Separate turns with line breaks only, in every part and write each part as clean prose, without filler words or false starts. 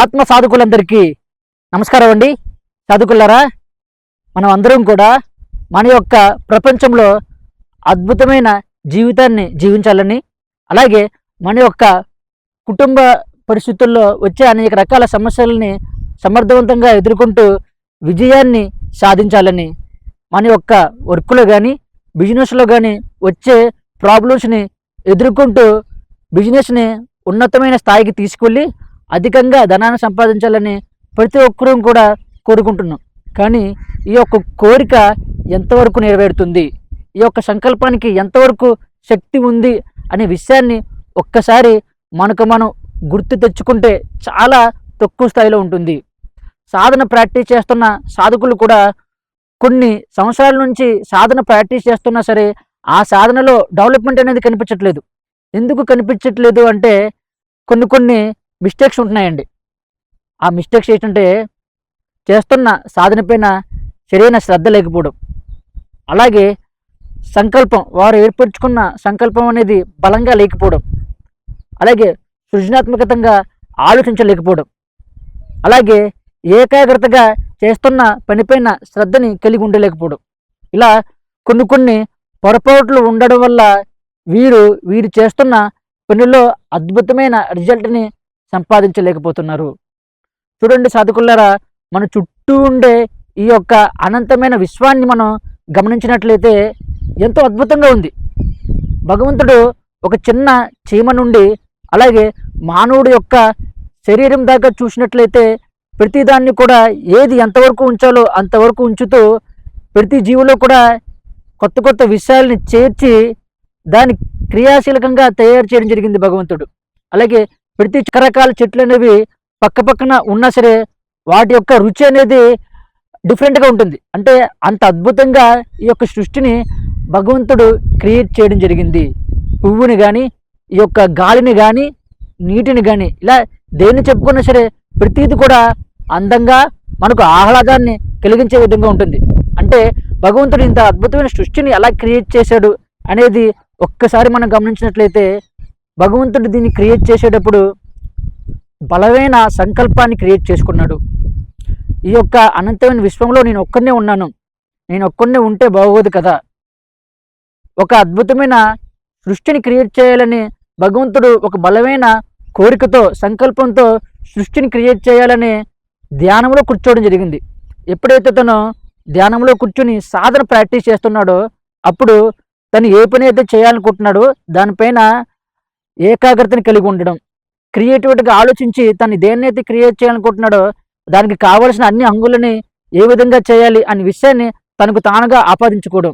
ఆత్మ సాధకులందరికీ నమస్కారం అండి. సాధకులారా, మనం అందరం కూడా మన యొక్క ప్రపంచంలో అద్భుతమైన జీవితాన్ని జీవించాలని, అలాగే మన యొక్క కుటుంబ పరిస్థితుల్లో వచ్చే అనేక రకాల సమస్యలని సమర్థవంతంగా ఎదుర్కొంటూ విజయాన్ని సాధించాలని, మన యొక్క వర్క్లో కానీ బిజినెస్లో కానీ వచ్చే ప్రాబ్లమ్స్ని ఎదుర్కొంటూ బిజినెస్ని ఉన్నతమైన స్థాయికి తీసుకెళ్ళి అధికంగా ధనాన్ని సంపాదించాలని ప్రతి ఒక్కరూ కూడా కోరుకుంటున్నాం. కానీ ఈ యొక్క కోరిక ఎంతవరకు నెరవేరుతుంది, ఈ యొక్క సంకల్పానికి ఎంతవరకు శక్తి ఉంది అనే విషయాన్ని ఒక్కసారి మనకు మనం గుర్తు తెచ్చుకుంటే చాలా తక్కువ స్థాయిలో ఉంటుంది. సాధన ప్రాక్టీస్ చేస్తున్న సాధకులు కూడా కొన్ని సంవత్సరాల నుంచి సాధన ప్రాక్టీస్ చేస్తున్నా సరే ఆ సాధనలో డెవలప్మెంట్ అనేది కనిపించట్లేదు. ఎందుకు కనిపించట్లేదు అంటే కొన్ని మిస్టేక్స్ ఉంటున్నాయండి. ఆ మిస్టేక్స్ ఏంటంటే చేస్తున్న సాధన పైన సరైన శ్రద్ధ లేకపోవడం, అలాగే సంకల్పం వారు ఏర్పరచుకున్న సంకల్పం అనేది బలంగా లేకపోవడం, అలాగే సృజనాత్మకంగా ఆలోచించలేకపోవడం, అలాగే ఏకాగ్రతగా చేస్తున్న పనిపైన శ్రద్ధని కలిగి ఉండలేకపోవడం, ఇలా కొన్ని పొరపాట్లు ఉండడం వల్ల వీరు చేస్తున్న పనిలో అద్భుతమైన రిజల్ట్ని సంపాదించలేకపోతున్నారు. చూడండి సాధకులారా, మన చుట్టూ ఉండే ఈ యొక్క అనంతమైన విశ్వాన్ని మనం గమనించినట్లయితే ఎంతో అద్భుతంగా ఉంది. భగవంతుడు ఒక చిన్న చీమ నుండి అలాగే మానవుడి యొక్క శరీరం దాకా చూసినట్లయితే ప్రతిదాన్ని కూడా ఏది ఎంతవరకు ఉంచాలో అంతవరకు ఉంచుతూ ప్రతి జీవులో కూడా కొత్త విషయాల్ని చేర్చి దాన్ని క్రియాశీలకంగా తయారు చేయడం జరిగింది భగవంతుడు. అలాగే ప్రతి రకరకాల చెట్లు అనేవి పక్కన ఉన్నా సరే వాటి యొక్క రుచి అనేది డిఫరెంట్గా ఉంటుంది. అంటే అంత అద్భుతంగా ఈ యొక్క సృష్టిని భగవంతుడు క్రియేట్ చేయడం జరిగింది. పువ్వుని కానీ, ఈ యొక్క గాలిని కానీ, నీటిని కానీ, ఇలా దేన్ని చెప్పుకున్నా సరే ప్రతిది కూడా అందంగా మనకు ఆహ్లాదాన్ని కలిగించే విధంగా ఉంటుంది. అంటే భగవంతుడు ఇంత అద్భుతమైన సృష్టిని ఎలా క్రియేట్ చేశాడు అనేది ఒక్కసారి మనం గమనించినట్లయితే భగవంతుడు దీన్ని క్రియేట్ చేసేటప్పుడు బలమైన సంకల్పాన్ని క్రియేట్ చేసుకున్నాడు. ఈ యొక్క అనంతమైన విశ్వంలో నేను ఒక్కనే ఉన్నాను, నేను ఒక్కనే ఉంటే బాగోదు కదా. ఒక అద్భుతమైన సృష్టిని క్రియేట్ చేయాలని భగవంతుడు ఒక బలమైన కోరికతో సంకల్పంతో సృష్టిని క్రియేట్ చేయాలని ధ్యానంలో కూర్చోవడం జరిగింది. ఎప్పుడైతే తను ధ్యానంలో కూర్చుని సాధన ప్రాక్టీస్ చేస్తున్నాడో అప్పుడు తను ఏ పని అయితే చేయాలనుకుంటున్నాడో దానిపైన ఏకాగ్రతని కలిగి ఉండడం, క్రియేటివిటీగా ఆలోచించి తను దేన్నైతే క్రియేట్ చేయాలనుకుంటున్నాడో దానికి కావలసిన అన్ని అంగులని ఏ విధంగా చేయాలి అనే విషయాన్ని తనకు తానుగా ఆపాదించుకోవడం,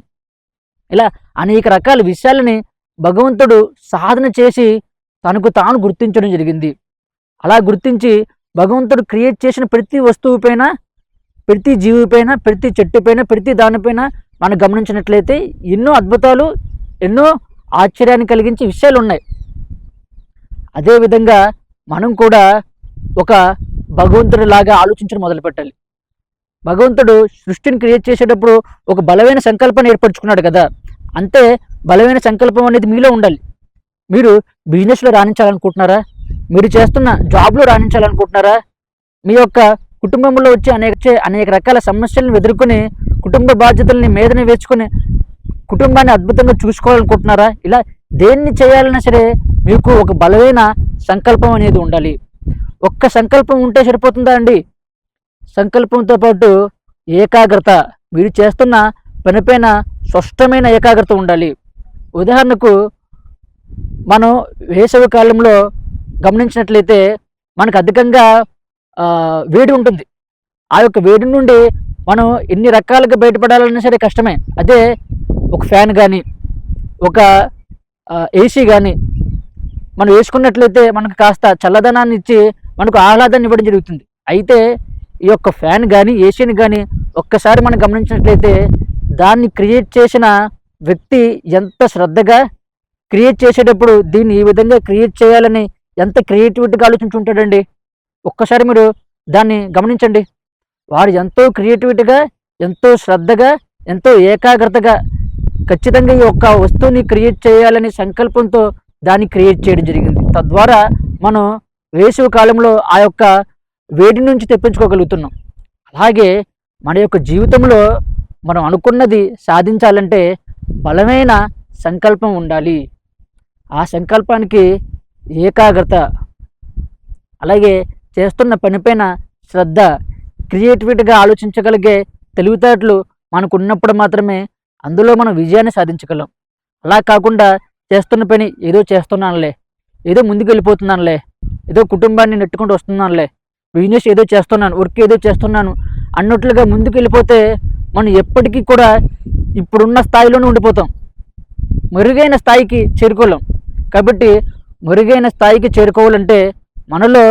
ఇలా అనేక రకాల విషయాలని భగవంతుడు సాధన చేసి తనకు తాను గుర్తించడం జరిగింది. అలా గుర్తించి భగవంతుడు క్రియేట్ చేసిన ప్రతి వస్తువు పైన, ప్రతి జీవి పైన, ప్రతి చెట్టు పైన, ప్రతి దానిపైన మనం గమనించినట్లయితే ఎన్నో అద్భుతాలు, ఎన్నో ఆశ్చర్యాన్ని కలిగించే విషయాలు ఉన్నాయి. అదేవిధంగా మనం కూడా ఒక భగవంతుడి లాగా ఆలోచించడం మొదలుపెట్టాలి. భగవంతుడు సృష్టిని క్రియేట్ చేసేటప్పుడు ఒక బలమైన సంకల్పాన్ని ఏర్పరచుకున్నాడు కదా, అంతే బలమైన సంకల్పం అనేది మీలో ఉండాలి. మీరు బిజినెస్లో రాణించాలనుకుంటున్నారా, మీరు చేస్తున్న జాబ్లో రాణించాలనుకుంటున్నారా, మీ యొక్క కుటుంబంలో వచ్చే అనేక రకాల సమస్యలను ఎదుర్కొని కుటుంబ బాధ్యతల్ని మీదనే వేసుకొని కుటుంబాన్ని అద్భుతంగా చూసుకోవాలనుకుంటున్నారా, ఇలా దేన్ని చేయాలన్నా సరే మీకు ఒక బలమైన సంకల్పం అనేది ఉండాలి. ఒక్క సంకల్పం ఉంటే సరిపోతుందా అండి? సంకల్పంతో పాటు ఏకాగ్రత, మీరు చేస్తున్న పనిపైన స్పష్టమైన ఏకాగ్రత ఉండాలి. ఉదాహరణకు మనం వేసవి కాలంలో గమనించినట్లయితే మనకు అధికంగా వేడి ఉంటుంది. ఆ యొక్క వేడి నుండి మనం ఎన్ని రకాలుగా బయటపడాలన్నా సరే కష్టమే. అదే ఒక ఫ్యాన్ కానీ, ఒక ఏసీ కానీ మనం వేసుకున్నట్లయితే మనకు కాస్త చల్లదనాన్ని ఇచ్చి మనకు ఆహ్లాదాన్ని ఇవ్వడం జరుగుతుంది. అయితే ఈ యొక్క ఫ్యాన్ కానీ, ఏసీని కానీ ఒక్కసారి మనం గమనించినట్లయితే దాన్ని క్రియేట్ చేసిన వ్యక్తి ఎంత శ్రద్ధగా క్రియేట్ చేసేటప్పుడు దీన్ని ఈ విధంగా క్రియేట్ చేయాలని ఎంత క్రియేటివిటీగా ఆలోచించుంటాడండి. ఒక్కసారి మీరు దాన్ని గమనించండి. వారు ఎంతో క్రియేటివిటీగా, ఎంతో శ్రద్ధగా, ఎంతో ఏకాగ్రతగా ఖచ్చితంగా ఈ యొక్క వస్తువుని క్రియేట్ చేయాలని సంకల్పంతో దాన్ని క్రియేట్ చేయడం జరిగింది. తద్వారా మనం వేసవి కాలంలో ఆ యొక్క వేడి నుంచి తెప్పించుకోగలుగుతున్నాం. అలాగే మన యొక్క జీవితంలో మనం అనుకున్నది సాధించాలంటే బలమైన సంకల్పం ఉండాలి. ఆ సంకల్పానికి ఏకాగ్రత, అలాగే చేస్తున్న పనిపైన శ్రద్ధ, క్రియేటివిటీగా ఆలోచించగలిగే తెలివితేటలు మనకు ఉన్నప్పుడు మాత్రమే అందులో మనం విజయాన్ని సాధించగలం. అలా కాకుండా చేస్తున్న పని ఏదో చేస్తున్నానులే, ఏదో ముందుకు వెళ్ళిపోతున్నానులే, ఏదో కుటుంబాన్ని నెట్టుకుంటూ వస్తున్నానులే, బిజినెస్ ఏదో చేస్తున్నాను, వర్క్ ఏదో చేస్తున్నాను అన్నట్లుగా ముందుకు వెళ్ళిపోతే మనం ఎప్పటికీ కూడా ఇప్పుడున్న స్థాయిలోనే ఉండిపోతాం. మెరుగైన స్థాయికి చేరుకోలేం. కాబట్టి మెరుగైన స్థాయికి చేరుకోవాలంటే మనలో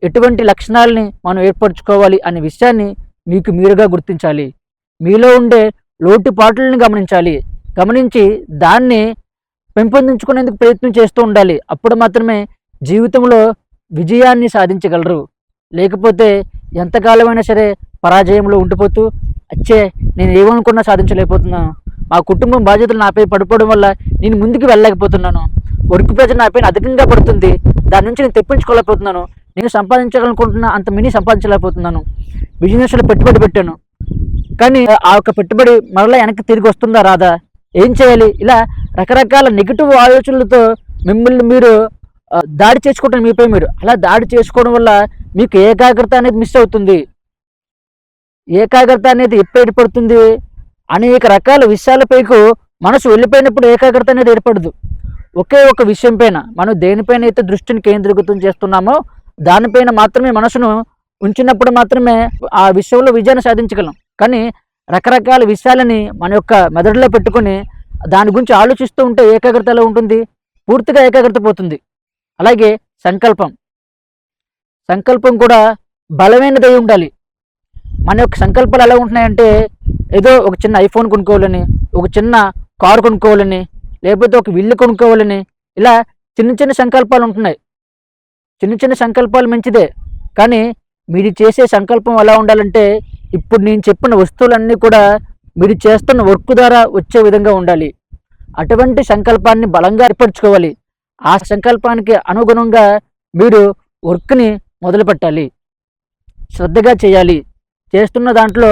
ఎటువంటి లక్షణాలని మనం ఏర్పరచుకోవాలి అనే విషయాన్ని మీకు మీరుగా గుర్తించాలి. మీలో ఉండే లోటుపాట్లను గమనించాలి. గమనించి దాన్ని పెంపొందించుకునేందుకు ప్రయత్నం చేస్తూ ఉండాలి. అప్పుడు మాత్రమే జీవితంలో విజయాన్ని సాధించగలరు. లేకపోతే ఎంతకాలమైనా సరే పరాజయంలో ఉండిపోతూ అచ్చే నేను ఏమనుకున్నా సాధించలేకపోతున్నాను, మా కుటుంబం బాధ్యతలు నాపై పడిపోవడం వల్ల నేను ముందుకు వెళ్ళలేకపోతున్నాను, వర్క్ ప్రెజర్ నాపై అధికంగా పడుతుంది, దాని నుంచి నేను తెప్పించుకోలేకపోతున్నాను, నేను సంపాదించాలనుకుంటున్నా అంత మినీ సంపాదించలేకపోతున్నాను, బిజినెస్లో పెట్టుబడి పెట్టాను కానీ ఆ యొక్క పెట్టుబడి మరలా వెనక్కి తిరిగి వస్తుందా రాదా, ఏం చేయాలి, ఇలా రకరకాల నెగిటివ్ ఆలోచనలతో మిమ్మల్ని మీరు దాడి చేసుకోవటం మీపై మీరు అలా దాడి చేసుకోవడం వల్ల మీకు ఏకాగ్రత అనేది మిస్ అవుతుంది. ఏకాగ్రత అనేది ఎప్పుడు ఏర్పడుతుంది? అనేక రకాల విషయాలపైకు మనసు వెళ్ళిపోయినప్పుడు ఏకాగ్రత అనేది ఏర్పడదు. ఒకే ఒక విషయం పైన మనం దేనిపైన అయితే దృష్టిని కేంద్రీకృతం చేస్తున్నామో దానిపైన మాత్రమే మనసును ఉంచినప్పుడు మాత్రమే ఆ విషయంలో విజయాన్ని సాధించగలం. కానీ రకరకాల విషయాలని మన యొక్క మెదడులో పెట్టుకొని దాని గురించి ఆలోచిస్తూ ఉంటే ఏకాగ్రత ఎలా ఉంటుంది? పూర్తిగా ఏకాగ్రత పోతుంది. అలాగే సంకల్పం సంకల్పం కూడా బలమైనదై ఉండాలి. మన యొక్క సంకల్పాలు ఎలా ఉంటున్నాయంటే ఏదో ఒక చిన్న ఐఫోన్ కొనుక్కోవాలని, ఒక చిన్న కారు కొనుక్కోవాలని, లేకపోతే ఒక ఇల్లు కొనుక్కోవాలని, ఇలా చిన్న చిన్న సంకల్పాలు ఉంటున్నాయి. చిన్న చిన్న సంకల్పాలు మంచిదే, కానీ మీరు చేసే సంకల్పం ఎలా ఉండాలంటే ఇప్పుడు నేను చెప్పిన వస్తువులన్నీ కూడా మీరు చేస్తున్న వర్క్ ద్వారా వచ్చే విధంగా ఉండాలి. అటువంటి సంకల్పాన్ని బలంగా ఏర్పరచుకోవాలి. ఆ సంకల్పానికి అనుగుణంగా మీరు వర్క్ని మొదలు పెట్టాలి, శ్రద్ధగా చేయాలి, చేస్తున్న దాంట్లో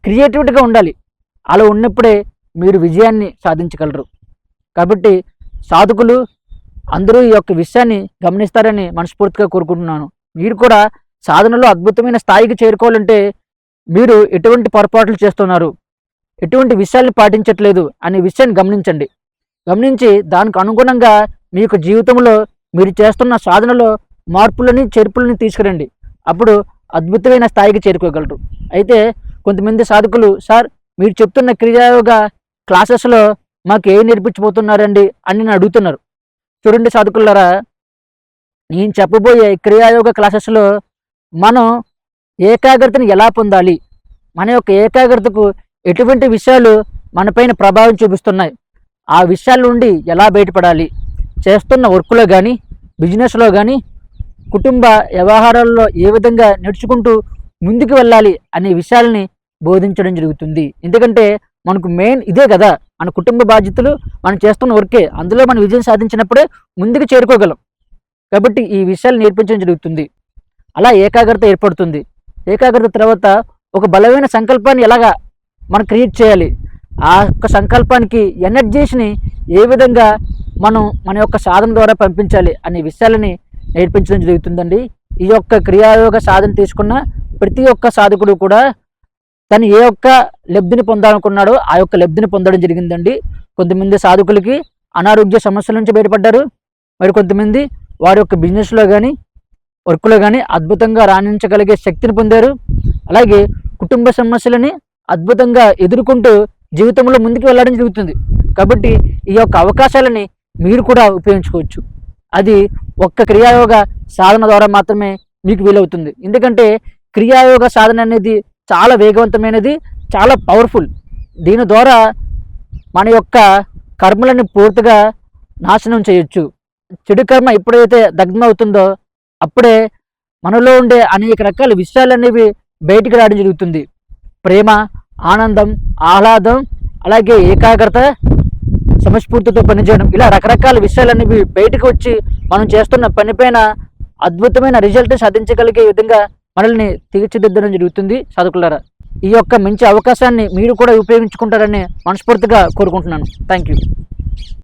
క్రియేటివిటీగా ఉండాలి. అలా ఉన్నప్పుడే మీరు విజయాన్ని సాధించగలరు. కాబట్టి సాధకులు అందరూ ఈ యొక్క విషయాన్ని గమనిస్తారని మనస్ఫూర్తిగా కోరుకుంటున్నాను. మీరు కూడా సాధనలో అద్భుతమైన స్థాయికి చేరుకోవాలంటే మీరు ఎటువంటి పొరపాట్లు చేస్తున్నారు, ఎటువంటి విషయాల్ని పాటించట్లేదు అనే విషయాన్ని గమనించండి. గమనించి దానికి అనుగుణంగా మీ యొక్క జీవితంలో మీరు చేస్తున్న సాధనలో మార్పులని చేర్పులని తీసుకురండి. అప్పుడు అద్భుతమైన స్థాయికి చేరుకోగలరు. అయితే కొంతమంది సాధకులు, సార్ మీరు చెప్తున్న క్రియాయోగ క్లాసెస్లో మాకు ఏం నేర్పించబోతున్నారండి అని నేను అడుగుతున్నారు. చూడండి సాధకులారా, నేను చెప్పబోయే క్రియాయోగ క్లాసెస్లో మనం ఏకాగ్రతని ఎలా పొందాలి, మన యొక్క ఏకాగ్రతకు ఎటువంటి విషయాలు మనపైన ప్రభావం చూపిస్తున్నాయి, ఆ విషయాల నుండి ఎలా బయటపడాలి, చేస్తున్న వర్క్లో కానీ బిజినెస్లో కానీ కుటుంబ వ్యవహారాల్లో ఏ విధంగా నడుచుకుంటూ ముందుకు వెళ్ళాలి అనే విషయాలని బోధించడం జరుగుతుంది. ఎందుకంటే మనకు మెయిన్ ఇదే కదా, మన కుటుంబ బాధ్యతలు, మనం చేస్తున్న వర్కే, అందులో మనం విజయం సాధించినప్పుడే ముందుకు చేరుకోగలం. కాబట్టి ఈ విషయాలు నేర్పించడం జరుగుతుంది. అలా ఏకాగ్రత ఏర్పడుతుంది. ఏకాగ్రత తర్వాత ఒక బలమైన సంకల్పాన్ని ఎలాగా మనం క్రియేట్ చేయాలి, ఆ యొక్క సంకల్పానికి ఎనర్జీస్ని ఏ విధంగా మనం మన యొక్క సాధన ద్వారా పంపించాలి అనే విషయాలని నేర్పించడం జరుగుతుందండి. ఈ యొక్క క్రియాయోగ సాధన తీసుకున్న ప్రతి ఒక్క సాధకుడు కూడా తను ఏ ఒక్క లబ్ధిని పొందాలనుకున్నాడో ఆ యొక్క లబ్ధిని పొందడం జరిగిందండి. కొంతమంది సాధకులకి అనారోగ్య సమస్యల నుంచి బయటపడ్డారు. మరి కొంతమంది వారి యొక్క బిజినెస్లో కానీ వర్క్లో కానీ అద్భుతంగా రాణించగలిగే శక్తిని పొందారు. అలాగే కుటుంబ సమస్యలని అద్భుతంగా ఎదుర్కొంటూ జీవితంలో ముందుకు వెళ్ళడం జరుగుతుంది. కాబట్టి ఈ యొక్క అవకాశాలని మీరు కూడా ఉపయోగించుకోవచ్చు. అది ఒక్క క్రియాయోగ సాధన ద్వారా మాత్రమే మీకు వీలవుతుంది. ఎందుకంటే క్రియాయోగ సాధన అనేది చాలా వేగవంతమైనది, చాలా పవర్ఫుల్. దీని ద్వారా మన యొక్క కర్మలను పూర్తిగా నాశనం చేయొచ్చు. చెడు కర్మ ఎప్పుడైతే దగ్ధమవుతుందో అప్పుడే మనలో ఉండే అనేక రకాల విషయాలు అనేవి బయటికి రావడం జరుగుతుంది. ప్రేమ, ఆనందం, ఆహ్లాదం, అలాగే ఏకాగ్రత, సమస్ఫూర్తితో పనిచేయడం, ఇలా రకరకాల విషయాలు అనేవి బయటకు వచ్చి మనం చేస్తున్న పనిపైన అద్భుతమైన రిజల్ట్ సాధించగలిగే విధంగా మనల్ని తీర్చిదిద్దడం జరుగుతుంది చదువుకులారా. ఈ యొక్క మంచి అవకాశాన్ని మీరు కూడా ఉపయోగించుకుంటారని మనస్ఫూర్తిగా కోరుకుంటున్నాను. Thank you.